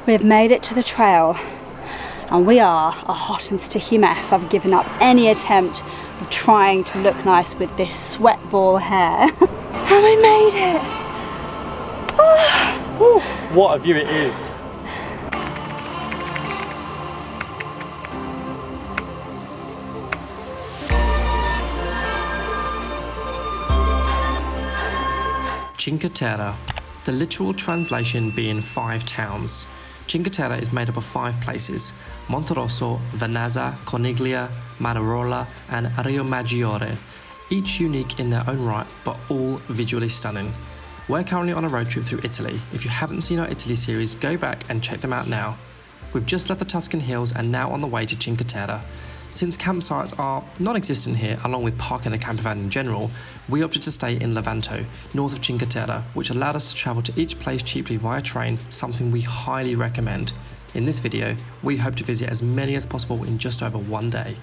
We've made it to the trail and we are a hot and sticky mess. I've given up any attempt of trying to look nice with this sweat ball hair. And we made it! Oh. Ooh, what a view it is! Cinque Terre, the literal translation being 5 towns. Cinque Terre is made up of 5 places: Monterosso, Vernazza, Corniglia, Manarola and Riomaggiore, each unique in their own right but all visually stunning. We're currently on a road trip through Italy. If you haven't seen our Italy series, go back and check them out now. We've just left the Tuscan hills and now on the way to Cinque Terre. Since campsites are non-existent here, along with parking a campervan in general, we opted to stay in Levanto, north of Cinque Terre, which allowed us to travel to each place cheaply via train, something we highly recommend. In this video, we hope to visit as many as possible in just over 1 day.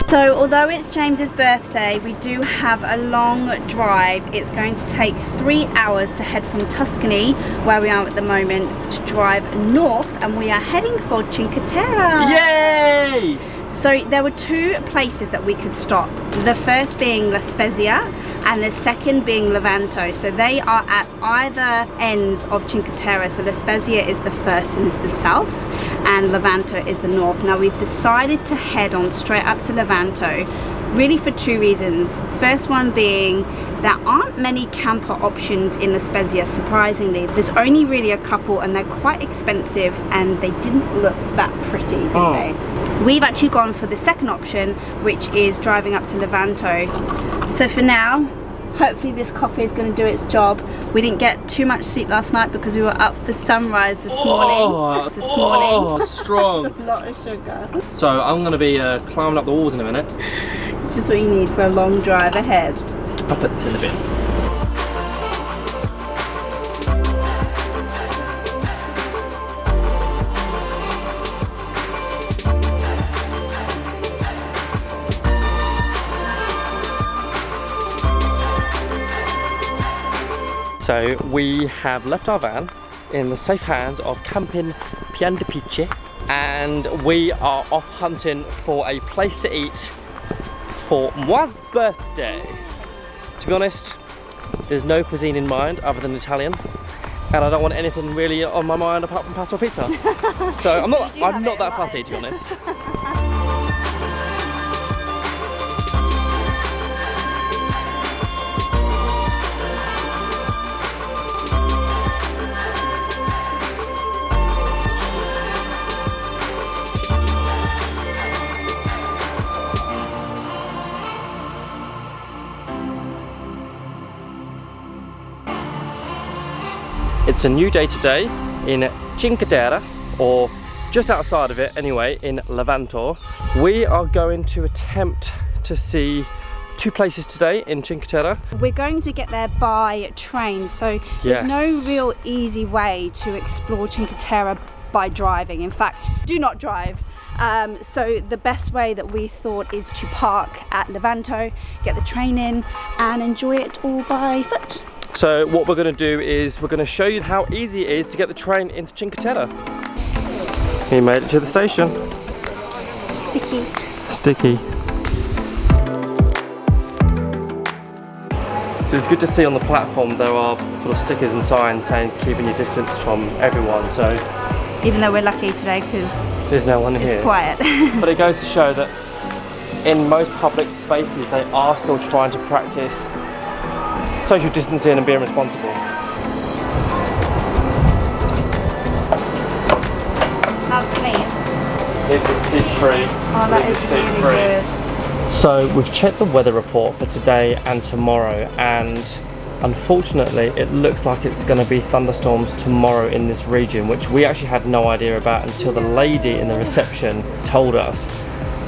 So although it's James's birthday, we do have a long drive. It's going to take 3 hours to head from Tuscany, where we are at the moment, to drive north, and we are heading for Cinque Terre. Yay! So there were 2 places that we could stop. The first being La Spezia and the second being Levanto. So they are at either ends of Cinque Terre. So La Spezia is the first and is the south, and Levanto is the north. Now we've decided to head on straight up to Levanto, really for 2 reasons. First one being there aren't many camper options in La Spezia, surprisingly. There's only really a couple and they're quite expensive and they didn't look that pretty, did they? We've actually gone for the second option, which is driving up to Levanto. So for now, hopefully this coffee is going to do its job. We didn't get too much sleep last night because we were up for sunrise this morning. Strong. That's a lot of sugar. So I'm going to be climbing up the walls in a minute. It's just what you need for a long drive ahead. I'll put this in a bit. So we have left our van in the safe hands of Camping PIAN de PICCHE, and we are off hunting for a place to eat for Moi's birthday. To be honest, there's no cuisine in mind other than Italian, and I don't want anything really on my mind apart from pasta or pizza. So I'm not that fussy, to be honest. It's a new day today in Cinque Terre, or just outside of it anyway, in Levanto. We are going to attempt to see 2 places today in Cinque Terre. We're going to get there by train, so there's no real easy way to explore Cinque Terre by driving. In fact, do not drive. So the best way that we thought is to park at Levanto, get the train in and enjoy it all by foot. So what we're going to do is we're going to show you how easy it is to get the train into Cinque Terre. We made it to the station. Sticky. Sticky. So it's good to see on the platform there are sort of stickers and signs saying keeping your distance from everyone. So even though we're lucky today because there's no one here. It's quiet. But it goes to show that in most public spaces they are still trying to practice social distancing and being responsible. How's clean? It is seat free. Oh, that is really good. So we've checked the weather report for today and tomorrow, and unfortunately it looks like it's going to be thunderstorms tomorrow in this region, which we actually had no idea about until the lady in the reception told us.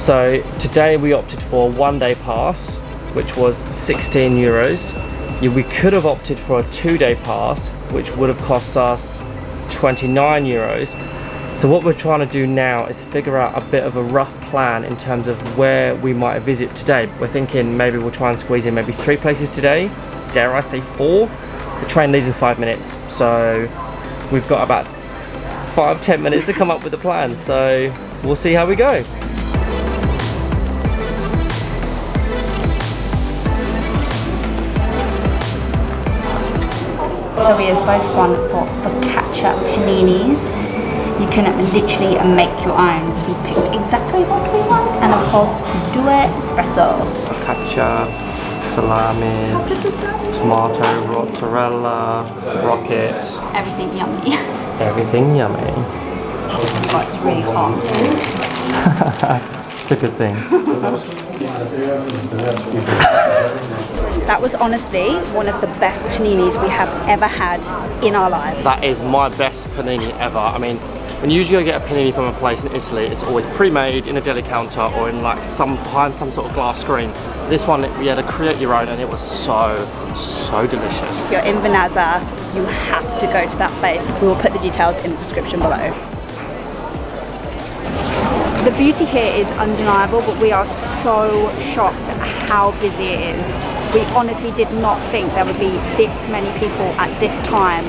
So today we opted for a 1-day pass, which was 16 euros. We could have opted for a 2-day pass, which would have cost us 29 euros. So what we're trying to do now is figure out a bit of a rough plan in terms of where we might visit today. We're thinking maybe we'll try and squeeze in maybe 3 places today, dare I say 4, The train leaves in 5 minutes, so we've got about 5-10 minutes to come up with a plan, so we'll see how we go. So we have both gone for focaccia paninis. You can literally make your own. So we picked exactly what we want, and of course, due espresso. Focaccia, salami, tomato, mozzarella, rocket. Everything yummy. Everything yummy. Oh, it's really hot. It's a good thing. That was honestly one of the best paninis we have ever had in our lives. That is my best panini ever. I mean, when you usually get a panini from a place in Italy, it's always pre-made in a deli counter or in like behind some sort of glass screen. This one, you had to create your own, and it was so delicious. If you're in Vernazza, you have to go to that place. We will put the details in the description below. The beauty here is undeniable, but we are so shocked at how busy it is. We honestly did not think there would be this many people at this time.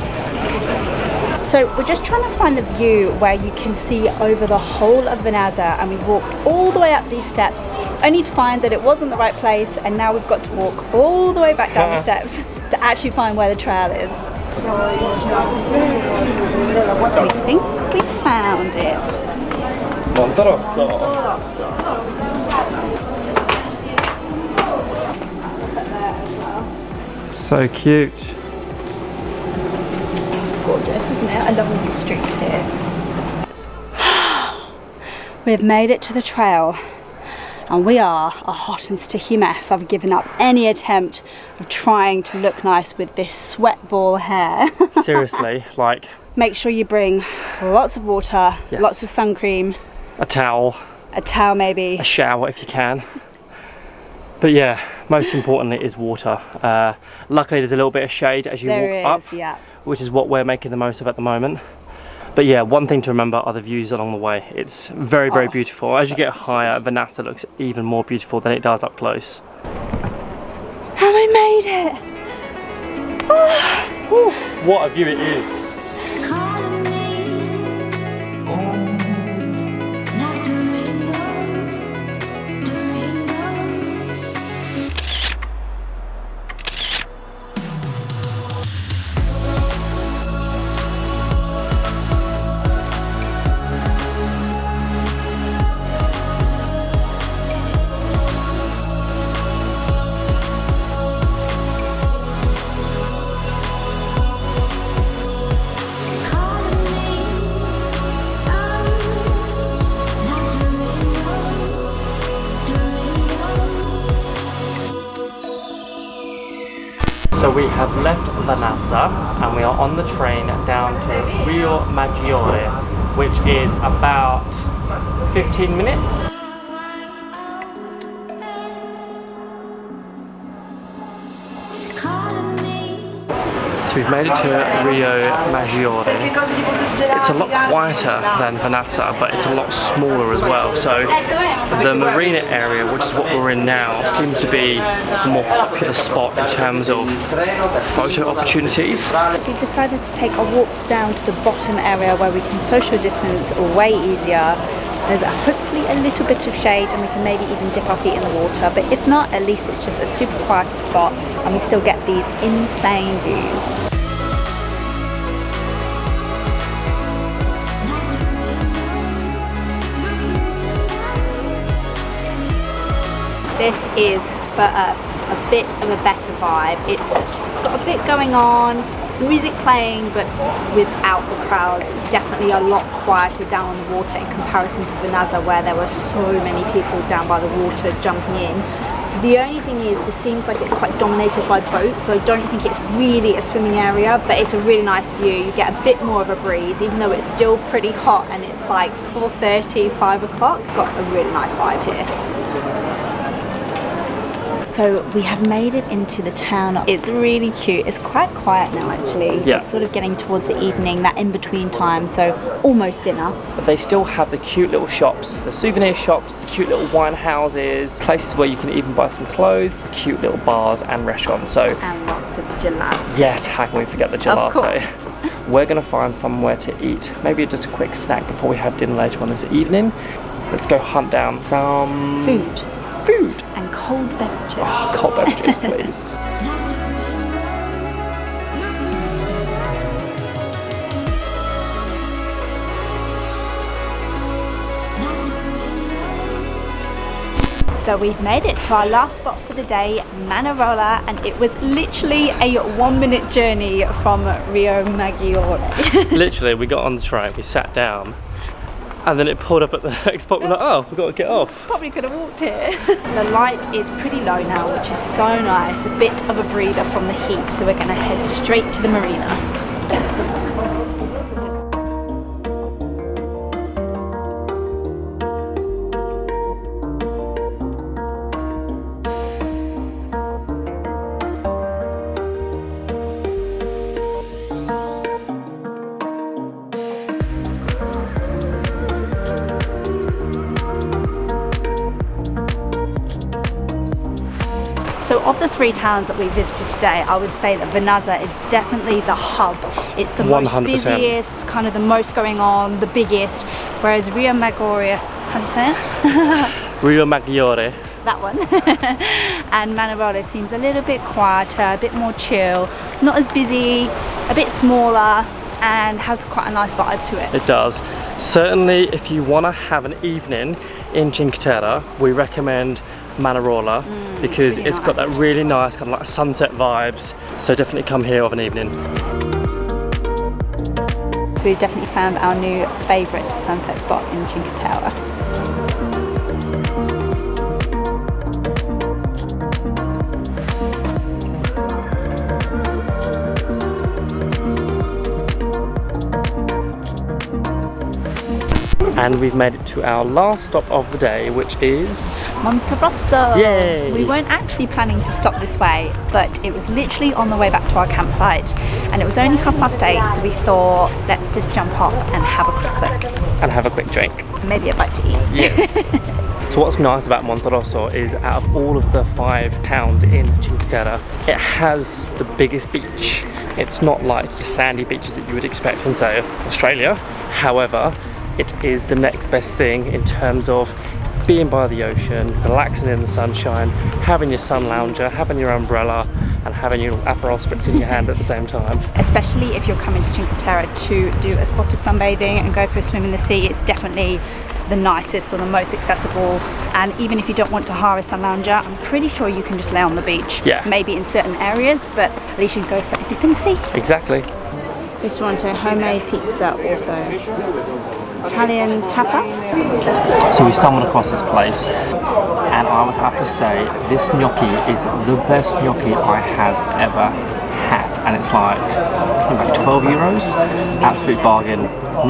So we're just trying to find the view where you can see over the whole of Vernazza, and we walked all the way up these steps, only to find that it wasn't the right place, and now we've got to walk all the way back down the steps to actually find where the trail is. We think we found it. Monterosso. So cute. Gorgeous, isn't it? I love all these streets here. We've made it to the trail, and we are a hot and sticky mess. I've given up any attempt of trying to look nice with this sweat ball hair. Seriously, like... Make sure you bring lots of water, yes, lots of sun cream. A towel Maybe. A shower if you can. But yeah, most importantly is water. Luckily there's a little bit of shade as you walk up, yeah, which is what we're making the most of at the moment. But yeah, one thing to remember are the views along the way. It's very beautiful. As you get higher, Vernazza looks even more beautiful than it does up close. And we made it! Oh. What a view it is! So we have left Vernazza and we are on the train down to Riomaggiore, which is about 15 minutes. So we've made it to Riomaggiore. It's a lot quieter than Vernazza, but it's a lot smaller as well. So the marina area, which is what we're in now, seems to be the more popular spot in terms of photo opportunities. We've decided to take a walk down to the bottom area where we can social distance way easier. There's hopefully a little bit of shade and we can maybe even dip our feet in the water, but if not, at least it's just a super quieter spot and we still get these insane views. This is, for us, a bit of a better vibe. It's got a bit going on, some music playing, but without the crowds. It's definitely a lot quieter down on the water in comparison to Vernazza, where there were so many people down by the water jumping in. The only thing is, this seems like it's quite dominated by boats, so I don't think it's really a swimming area, but it's a really nice view. You get a bit more of a breeze, even though it's still pretty hot and it's like 4:30, 5 o'clock. It's got a really nice vibe here. So we have made it into the town. It's really cute. It's quite quiet now actually. Yeah. It's sort of getting towards the evening, that in between time, so almost dinner. But they still have the cute little shops, the souvenir shops, the cute little wine houses, places where you can even buy some clothes, cute little bars and restaurants. So And lots of gelato. Yes, how can we forget the gelato? Of course. We're gonna find somewhere to eat. Maybe just a quick snack before we have dinner later on this evening. Let's go hunt down some food. And cold beverages. Oh, cold beverages, please. So we've made it to our last spot for the day, Manarola, and it was literally a 1-minute journey from Riomaggiore. Literally, we got on the train, we sat down, and then it pulled up at the next spot. We're like, oh, we've got to get off. Probably could have walked here. The light is pretty low now, which is so nice. A bit of a breather from the heat, so we're going to head straight to the marina. So of the 3 towns that we visited today, I would say that Vernazza is definitely the hub. It's the 100%. Most busiest, kind of the most going on, the biggest, whereas Riomaggiore, how do you say it? Riomaggiore. That one. And Manarola seems a little bit quieter, a bit more chill, not as busy, a bit smaller, and has quite a nice vibe to it. It does. Certainly, if you want to have an evening in Cinque Terre, we recommend Manarola because it's got that really nice kind of like sunset vibes. So definitely come here of an evening. So we've definitely found our new favourite sunset spot in Cinque Terre. And we've made it to our last stop of the day, which is Monterosso. Yay! We weren't actually planning to stop this way, but it was literally on the way back to our campsite, and it was only 8:30, so we thought let's just jump off and have a quick look. And have a quick drink. Maybe a bite to eat. Yeah. So what's nice about Monterosso is out of all of the 5 towns in Cinque Terre, it has the biggest beach. It's not like the sandy beaches that you would expect in, say, Australia. However, it is the next best thing in terms of being by the ocean, relaxing in the sunshine, having your sun lounger, having your umbrella, and having your Aperol spritz in your hand at the same time. Especially if you're coming to Cinque Terre to do a spot of sunbathing and go for a swim in the sea, it's definitely the nicest or the most accessible. And even if you don't want to hire a sun lounger, I'm pretty sure you can just lay on the beach. Yeah. Maybe in certain areas, but at least you can go for a dip in the sea. Exactly. Ristorante, homemade pizza, also Italian tapas. So we stumbled across this place, and I would have to say this gnocchi is the best gnocchi I have ever had, and it's like 12 euros, absolute bargain,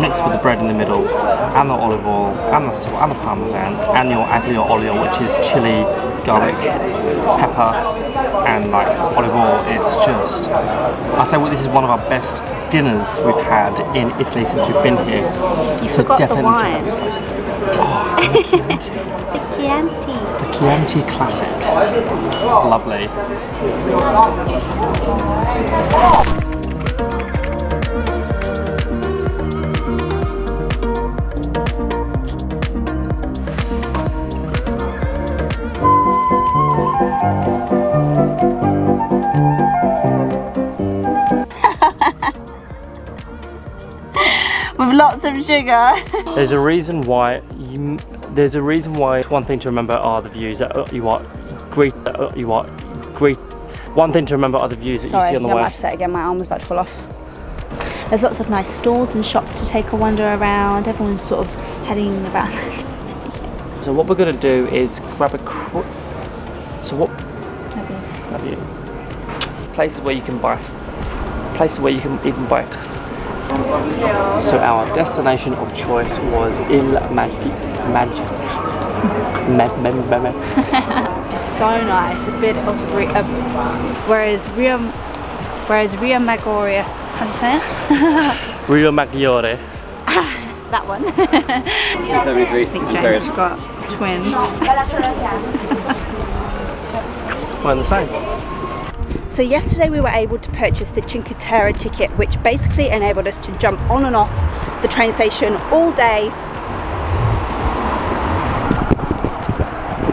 mixed with the bread in the middle, and the olive oil, and the parmesan, and your aglio olio, which is chili, garlic, pepper, and like olive oil. It's just, I say, well, this is one of our best dinners we've had in Italy since we've been here. You forgot the wine. Oh, the Chianti. The Chianti. The Chianti Classic. Lovely. With lots of sugar. There's a reason why one thing to remember are the views that one thing to remember are the views that you see on the way. Sorry, I have to say it again, my arm was about to fall off. There's lots of nice stores and shops to take a wander around. Everyone's sort of heading about. So what we're going to do is grab a Love you. Places where you can even buy. So our destination of choice was So nice, a bit of whereas Riomaggiore, how do you say it? Riomaggiore. That one. 73. I think James has got a twin. We're the same. So yesterday we were able to purchase the Cinque Terre ticket, which basically enabled us to jump on and off the train station all day.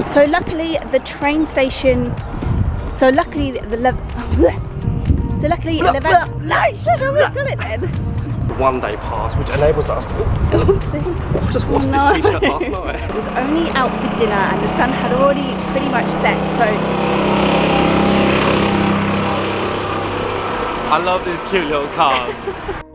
So luckily the train station, so luckily Levanto, no, shut up, we've got it then. One day pass, which enables us to just washed this t-shirt last night. It was only out for dinner and the sun had already pretty much set, so I love these cute little cars.